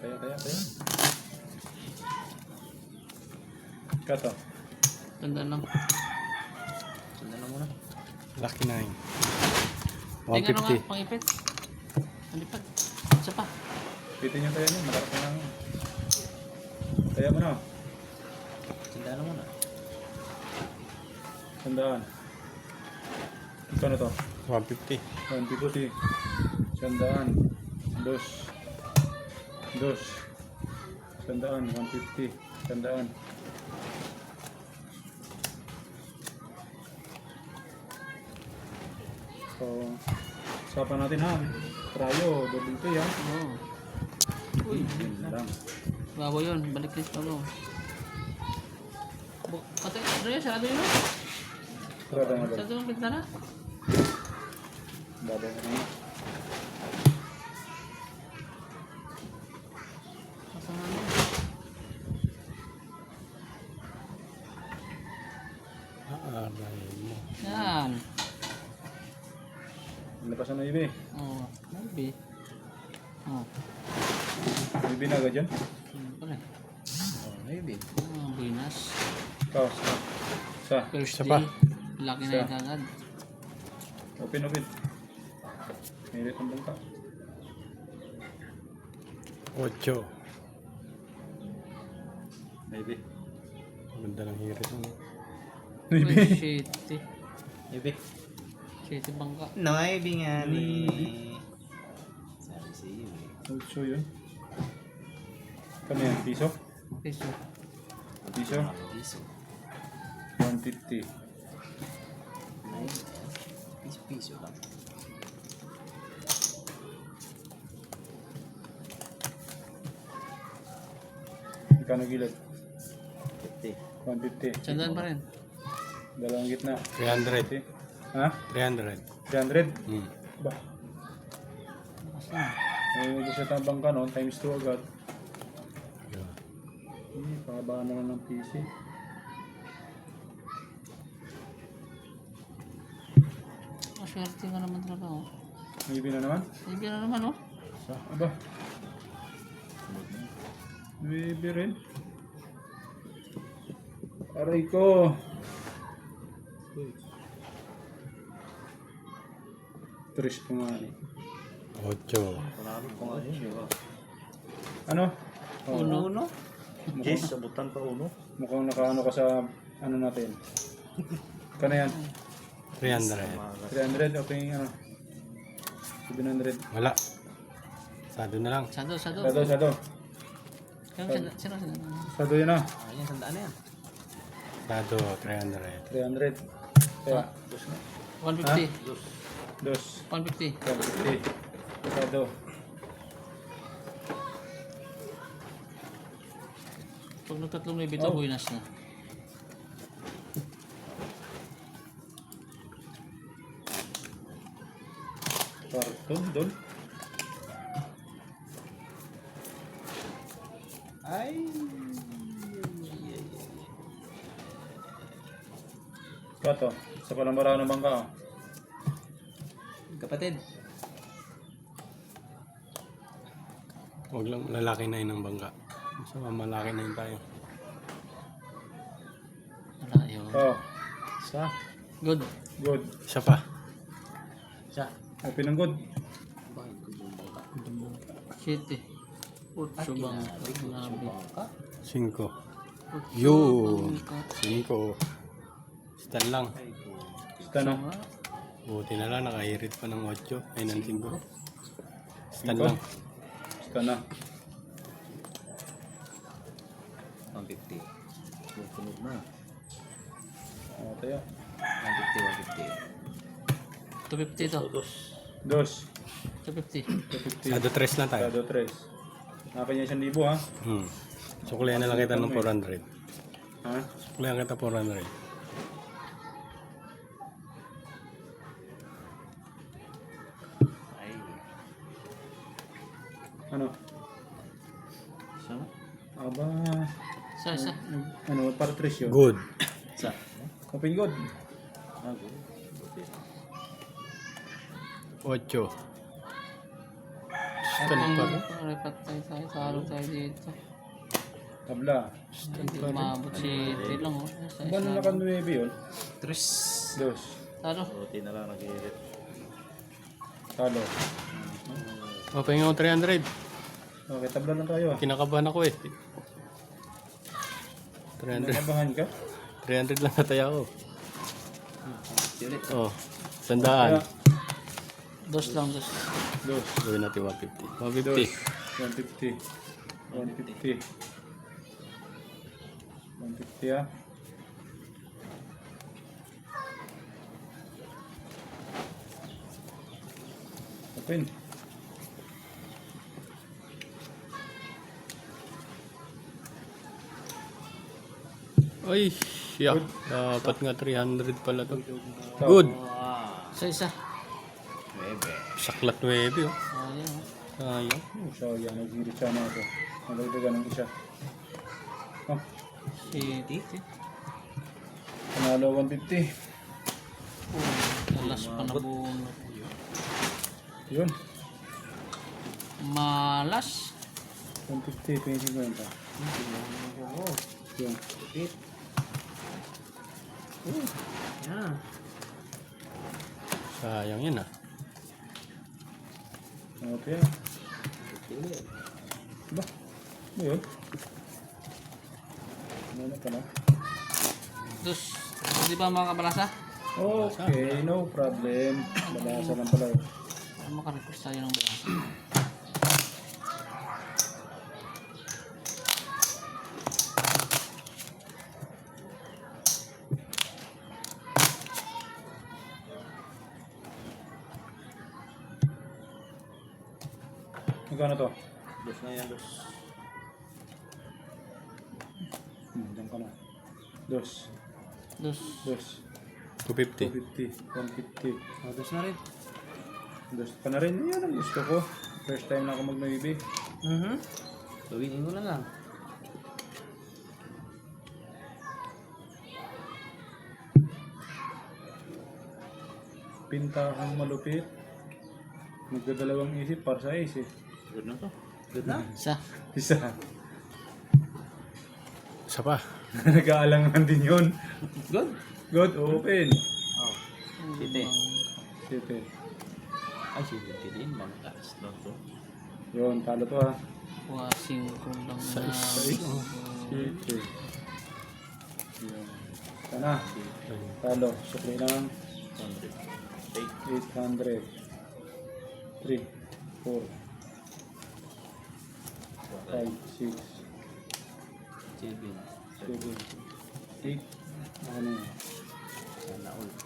Kaya. Kato. Tandaan lang. Tandaan lang muna. Lucky 9. Tingnan nga, 150. pang-ipit. Malipad. Isa pa. Pitin niyo kaya niyo. Makarap na lang. Kaya mo na. Tandaan lang muna. Sandaan. Ito na to. 150. 150. Sandaan. Dos. Sandaan. 150. Sandaan. So, usapan natin ha. Tryo, double pay ha. Oo. Uy, yun lang. Bago yun. Balik list bago. Pati, ano yun? Sarado yun? Sarado nga ba? Sarado yung pintana? Babaw na nga. Kasama mo. Aray mo. Yan. Lapasan na ibi. Oo. Maybe. Oo. Ibi na agad yan. Siyempre. Maybe. Binas. Ikaw. Sa. First Isa pa. day. Laki na Isa. yung kagad. Open. Milit ang bangka. 8. Maybe. Ganda ng hirit mo. Uy, Maybe. shit. Maybe. Shit, bangka. Noibi nga ni. Sabi sa iyo eh. So yun. Kano yan? Piso? Piso. Piso? Piso. 150. Piso lang. Ikano gilid? 50. 150. Sandaan pa rin. Dalawang gitna. 300. Ha? 300. 300? Hmm. Ba? Lakas na. May gusto sa bangka no? Times 2 agad. Yeah. Pakabaan na lang ng PC. Maswerte nga naman talaga, oh. Maybe na naman? Maybe na naman, oh. Sa? Aba? Maybe rin. Aray ko. Trish po nga eh. 8. Panalo ko nga yun. Ano? Oh, Uno. Jess, sabutan pa uno. mukhang nakaano ka sa ano natin. Kano yan? 300. 300 o kaya ano? 700. Wala. Sado na lang. Sado. Sado. Sino? Sado yun ah. Ayan, sandaan na yan. Sado 300. 300. Kaya, 150. dos. 150. 150. Sado. Pag nagtatlong may bito, Oh. buinas na. Karton, dol. Ay. Kato, sa palambaraan ng bangka ah. Kapatid. Huwag lang lalaki na yun ng bangka. So, malaki na yun tayo. Wala yun. Oh, Sa. Good. good. Isa pa. Sa. Open ang good. Bakit ko bumbuka? Shit, eh. Utso bang. Grabe. 5. Utso Yun. bangka. 5. Stand lang. Basta na. Buti na lang, nakahirit pa ng 8. Ay, ng 5. Stand Cinco? lang. Basta na. 150. Sunod na. Oh, tayo. 150. 250 to. Dos. 250. 250. Sado 3 na tayo. Sado 3. Akin niya 1,000 ha. Suklihan na lang kita ng 400. Ha? Suklihan kita 400. Ay. Ano? Sa. Aba. Isa. Ano, para Trish yun. Good. Sa. Open good. Bago. 8. Stand pa rin. Repat tayo. Saro tayo dito. Tabla. Hindi umabot si Ito lang oh. Sa Ba na naka 9 yun? Tres. Dos. Saro. Buti na lang nag-iirit. Talo. O, pahinga ko 300. Okay, tabla lang tayo. Kinakabahan ako eh. 300. Nakabahan ka? 300 lang nataya ako. Ulit. Oh, 100. Dos lang, dos. Dos. Gawin natin 150. 150. 150. 150. 150 ah. Open. Ay, yeah. Dapat nga 300 pala to. Good. Isa. Bebe. Saklat 9 oh. Ayan oh. Sayang. Sayang, nag-girit sana ako. Nagdagdagan ng isa. Oh, Si Titi. panalo 150. Alas pa na buong. Yun. Malas. 150, 20 Yun. Yan. Sayang yan ah. Okay. Ba? Ano yun? Ano ka na? Dos. Hindi ba mga kabalasa? Okay, no problem. Balasa lang pala. Para makarequest tayo ng balasa. Magkano to? Dos na yan, dos. Diyan ka na. Dos. Dos. Dos. 250. 250. 150. Dos na rin. Dos ka na rin. Yan ang gusto ko. First time na ako mag-9. Gawin mo na lang. Pintahang malupit. Magdadalawang isip para sa isip. Good na to. Good na. Isa. Isa. Isa pa. Nag-aalangan din yun. Good. Good, open. Oh. Site. Siyete. Ay, site din. Mangkas lang to. Yun, talo to ha. Wasing ko lang na. Siyete. Yun. Sana. Talo. Sukli lang. 100. 800. 3, 4, 5, 6, 7. 7, 8. Ano na yun? Sana all.